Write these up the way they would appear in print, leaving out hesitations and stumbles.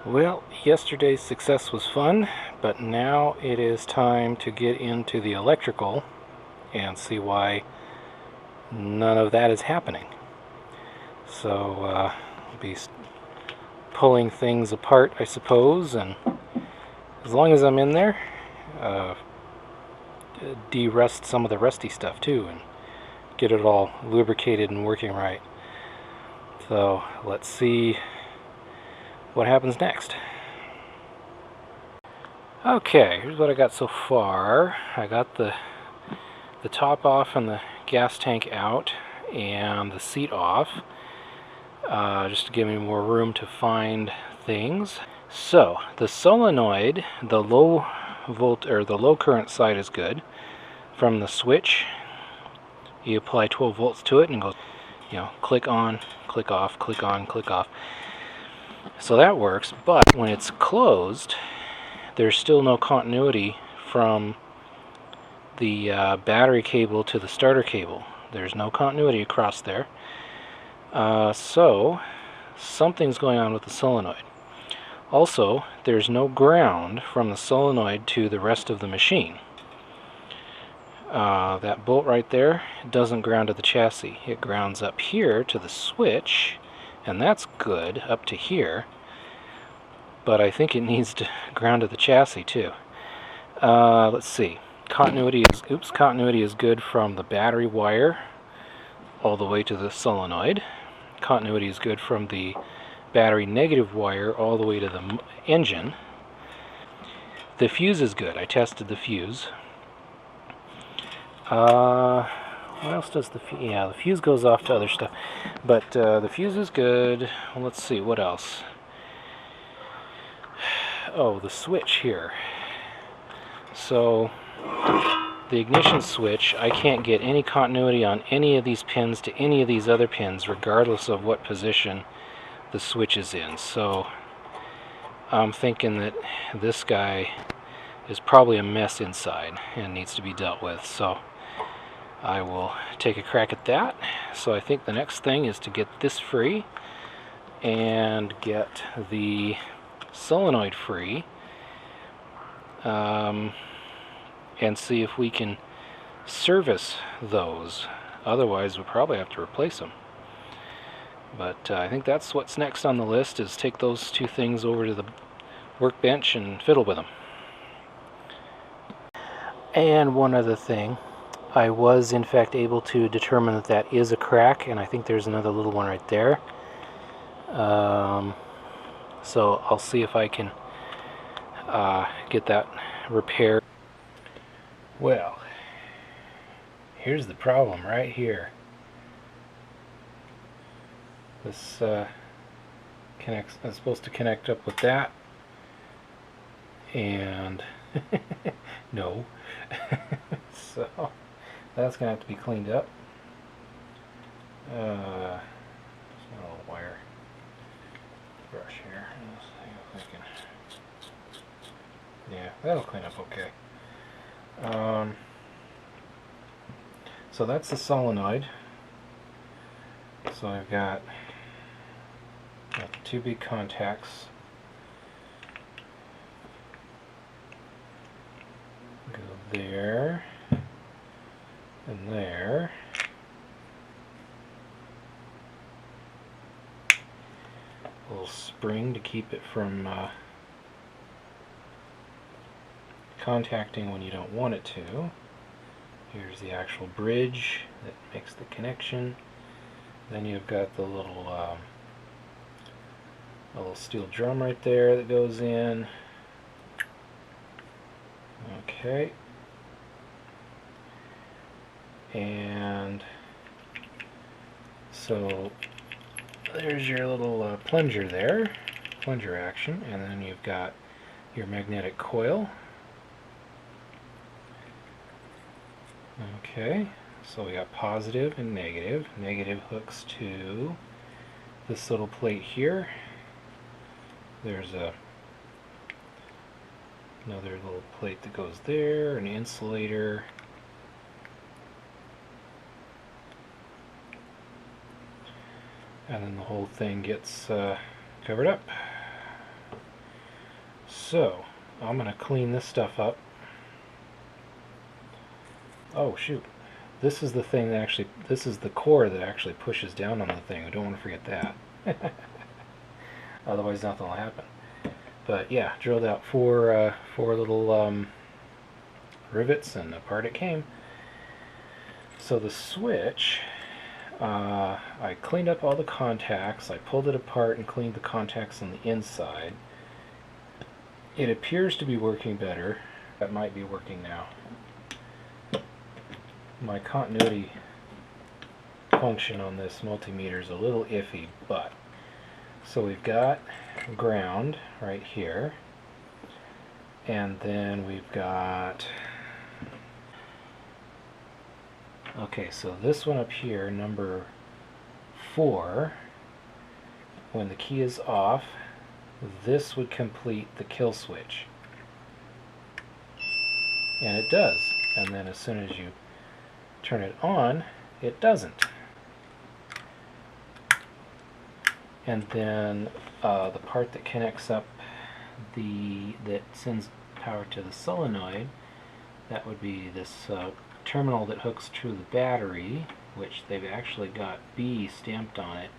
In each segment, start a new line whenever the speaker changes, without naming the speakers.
Well, yesterday's success was fun, but now it is time to get into the electrical and see why none of that is happening. So, I'll be pulling things apart, I suppose, and as long as I'm in there, uh, de-rust some of the rusty stuff too, and get it all lubricated and working right. So, let's see what happens next. Okay, here's what I got so far. I got the top off and the gas tank out and the seat off, just to give me more room to find things. So the solenoid, the low current side is good. From the switch, you apply 12 volts to it and it goes, click on, click off, click on, click off. So that works, but when it's closed, there's still no continuity from the battery cable to the starter cable. There's no continuity across there. So something's going on with the solenoid. Also, there's no ground from the solenoid to the rest of the machine. That bolt right there doesn't ground to the chassis. It grounds up here to the switch, and that's good up to here, but I think it needs to ground to the chassis too. Let's see. Continuity is good from the battery wire all the way to the solenoid. Continuity is good from the battery negative wire all the way to the engine. The fuse is good. I tested the fuse. What else does the fuse? Yeah, the fuse goes off to other stuff, but the fuse is good. Well, let's see what else. Oh, the switch here. So the ignition switch, I can't get any continuity on any of these pins to any of these other pins, regardless of what position the switch is in. So I'm thinking that this guy is probably a mess inside and needs to be dealt with. So I will take a crack at that. So I think the next thing is to get this free and get the solenoid free, and see if we can service those. Otherwise we'll probably have to replace them. But I think that's what's next on the list, is take those two things over to the workbench and fiddle with them. And one other thing, I was in fact able to determine that that is a crack, and I think there's another little one right there. So I'll see if I can get that repaired. Well, here's the problem right here. This connects. I'm supposed to connect up with that, and no. So that's gonna have to be cleaned up. Just a little wire brush here. Yeah, that'll clean up okay. So that's the solenoid. So I've got two big contacts. Go there and there. A little spring to keep it from contacting when you don't want it to. Here's the actual bridge that makes the connection. Then you've got the little steel drum right there that goes in. Okay. And so there's your little plunger there, plunger action, and then you've got your magnetic coil. Okay, so we got positive and negative. Negative hooks to this little plate here. There's another little plate that goes there, an insulator. And then the whole thing gets covered up. So I'm going to clean this stuff up. Oh shoot, this is the thing that actually, this is the core that actually pushes down on the thing. I don't want to forget that. Otherwise nothing will happen. But yeah, drilled out four little rivets, and apart it came. So the switch, I cleaned up all the contacts. I pulled it apart and cleaned the contacts on the inside. It appears to be working better. That might be working now. My continuity function on this multimeter is a little iffy, but so we've got ground right here, and then we've got, okay, so this one up here, number 4, when the key is off, this would complete the kill switch, and it does. And then as soon as you turn it on, it doesn't. And then the part that connects up that sends power to the solenoid, that would be this terminal that hooks to the battery, which they've actually got B stamped on it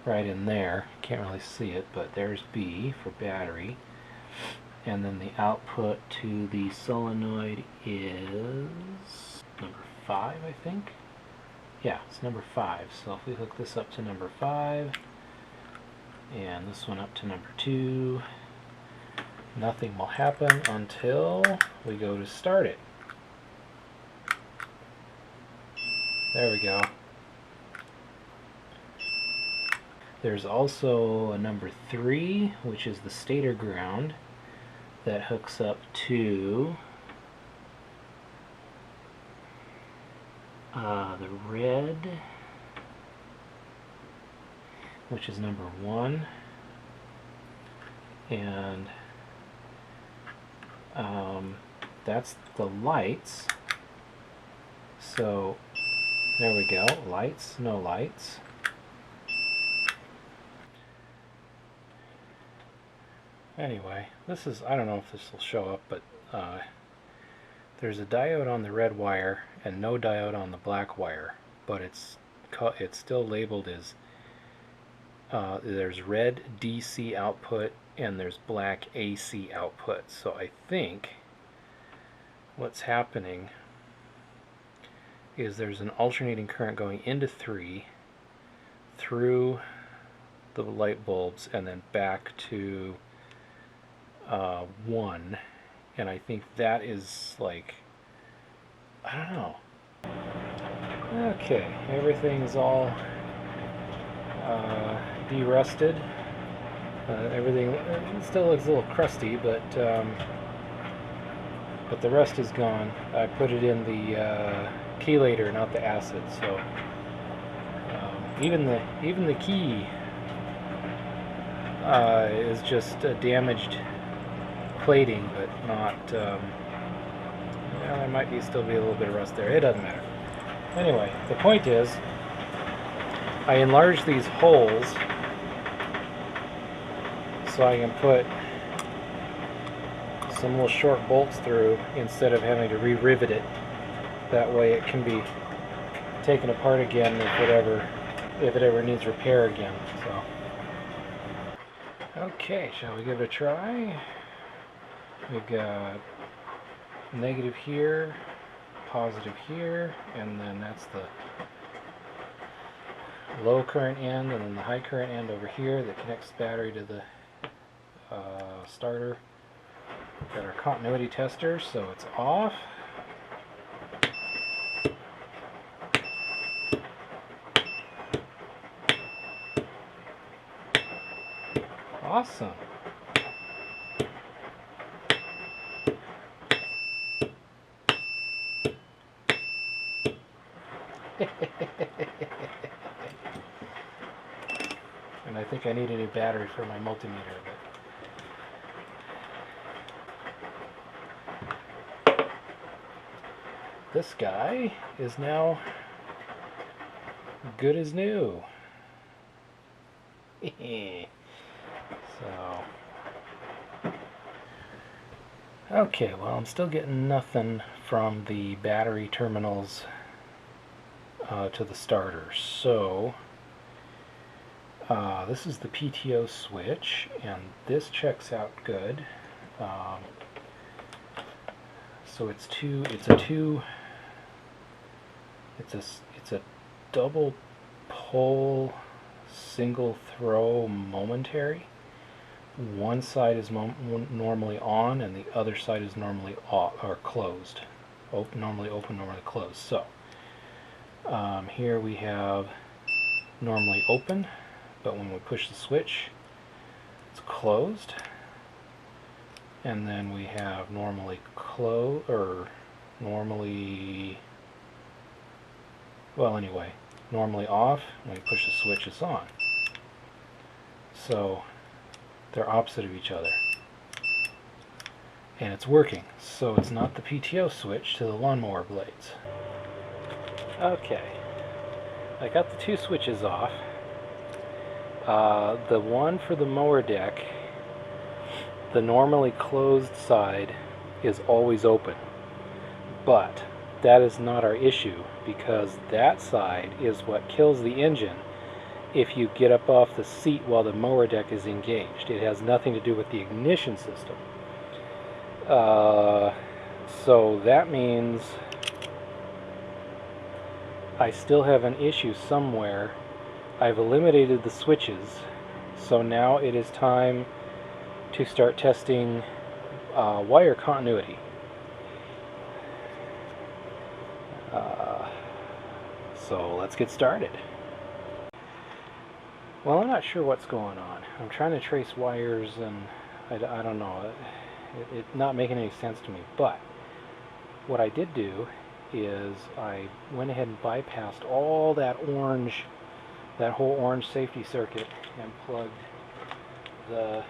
right in there. Can't really see it, but there's B for battery. And then the output to the solenoid is number 5, I think. Yeah, it's number 5. So if we hook this up to number 5 and this one up to number 2, nothing will happen until we go to start it. There we go. There's also a number 3, which is the stator ground, that hooks up to the red, which is number 1, and that's the lights. So there we go, lights, no lights. Anyway, this is, I don't know if this will show up, but there's a diode on the red wire and no diode on the black wire, but it's still labeled as there's red DC output and there's black AC output. So I think what's happening is there's an alternating current going into 3 through the light bulbs and then back to 1, and I think that is like, I don't know. Okay, everything's all de-rusted. Everything still looks a little crusty, but the rust is gone. I put it in the chelator, not the acid, so even the key is just damaged plating, but not, well, there might still be a little bit of rust there. It doesn't matter. Anyway, the point is, I enlarged these holes so I can put some little short bolts through instead of having to re-rivet it. That way it can be taken apart again if it ever needs repair again. So, okay, shall we give it a try? We've got negative here, positive here, and then that's the low current end, and then the high current end over here that connects the battery to the starter. We've got our continuity tester, so it's off. Awesome. And I think I need a new battery for my multimeter. But this guy is now good as new. So Okay, well, I'm still getting nothing from the battery terminals to the starter. So this is the PTO switch, and this checks out good. So it's a double pole, single throw momentary. One side is normally on, and the other side is normally off or closed. Normally open, normally closed. So here we have normally open, but when we push the switch, it's closed. And then we have normally close, or normally, well, anyway, normally off. When we push the switch, it's on. So they're opposite of each other, and it's working. So it's not the PTO switch to the lawnmower blades. Okay, I got the two switches off. The one for the mower deck, the normally closed side is always open, but that is not our issue, because that side is what kills the engine if you get up off the seat while the mower deck is engaged. It has nothing to do with the ignition system. So that means I still have an issue somewhere. I've eliminated the switches, so now it is time to start testing wire continuity. So let's get started. Well, I'm not sure what's going on. I'm trying to trace wires, and I don't know. It's not making any sense to me. But what I did do is I went ahead and bypassed all that whole orange safety circuit, and plugged the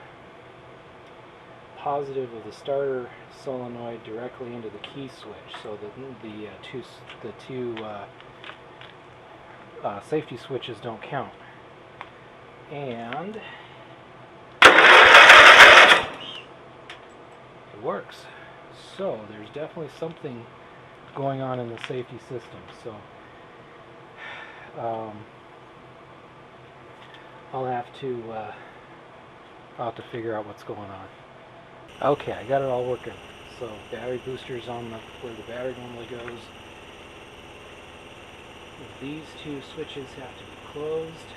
positive of the starter solenoid directly into the key switch, so that the two safety switches don't count. And it works. So there's definitely something going on in the safety system. So I'll have to figure out what's going on. Okay, I got it all working. So battery boosters on where the battery normally goes. These two switches have to be closed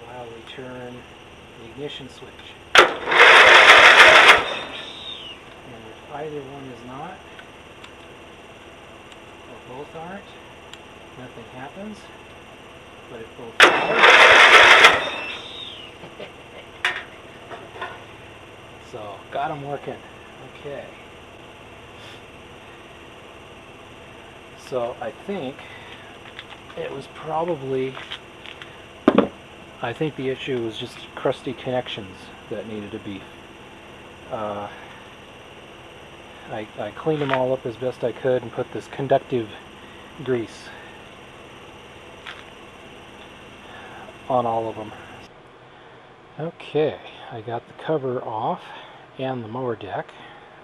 while we turn the ignition switch. And if either one is not, or both aren't, nothing happens. But if both are, so got them working. Okay. So I think it was probably, I think the issue was just crusty connections that needed to be. I cleaned them all up as best I could and put this conductive grease on all of them. Okay, I got the cover off and the mower deck.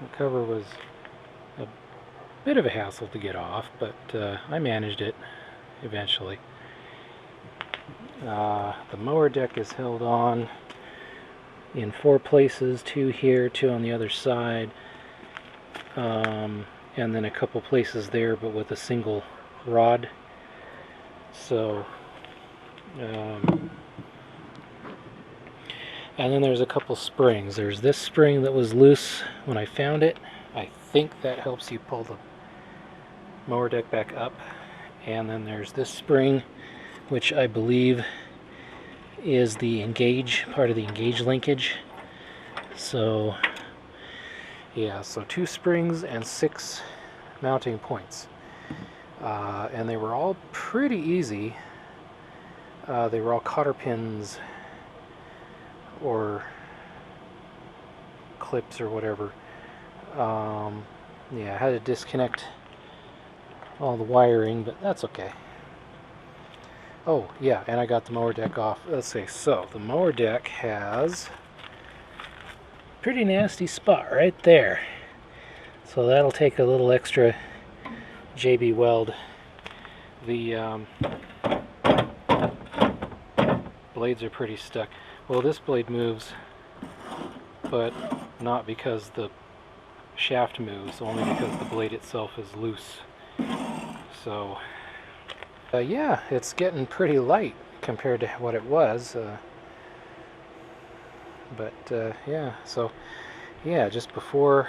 The cover was a bit of a hassle to get off, but I managed it eventually. The mower deck is held on in 4 places, 2 here, 2 on the other side, and then a couple places there, but with a single rod. So and then there's a couple springs. There's this spring that was loose when I found it. I think that helps you pull the mower deck back up. And then there's this spring, which I believe is the engage, part of the engage linkage. So yeah, so 2 springs and 6 mounting points. And they were all pretty easy. They were all cotter pins or clips or whatever. Yeah, I had to disconnect all the wiring, but that's okay. Oh yeah, and I got the mower deck off. Let's see, so the mower deck has pretty nasty spot right there. So that'll take a little extra JB weld. The blades are pretty stuck. Well, this blade moves, but not because the shaft moves, only because the blade itself is loose. So yeah, it's getting pretty light compared to what it was. Yeah, so yeah, just before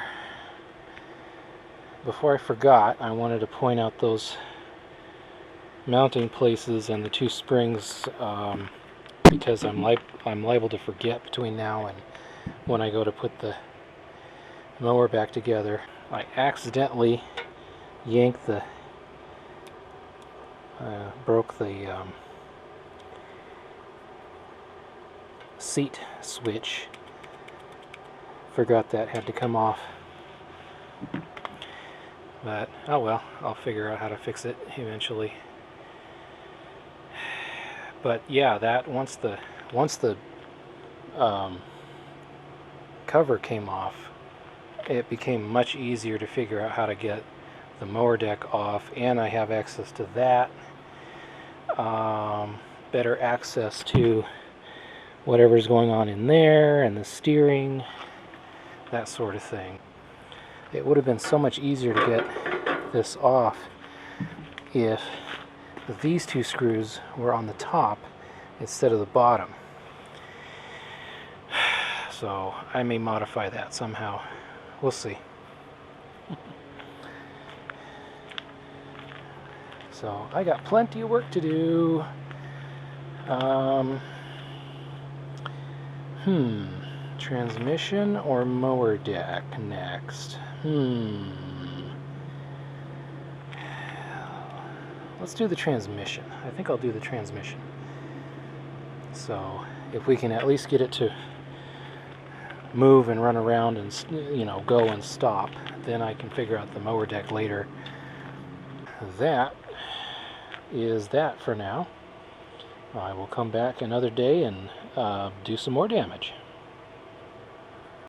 I forgot, I wanted to point out those mounting places and the two springs, because I'm liable to forget between now and when I go to put the mower back together. I accidentally yanked the broke the seat switch. Forgot that had to come off. But oh well, I'll figure out how to fix it eventually. But yeah, that once the cover came off, it became much easier to figure out how to get the mower deck off, and I have access to that. Better access to whatever's going on in there, and the steering, that sort of thing. It would have been so much easier to get this off if these two screws were on the top instead of the bottom. So I may modify that somehow. We'll see. So I got plenty of work to do. Transmission or mower deck next? Let's do the transmission. I think I'll do the transmission. So if we can at least get it to move and run around and, you know, go and stop, then I can figure out the mower deck later. That is that for now. I will come back another day and do some more damage.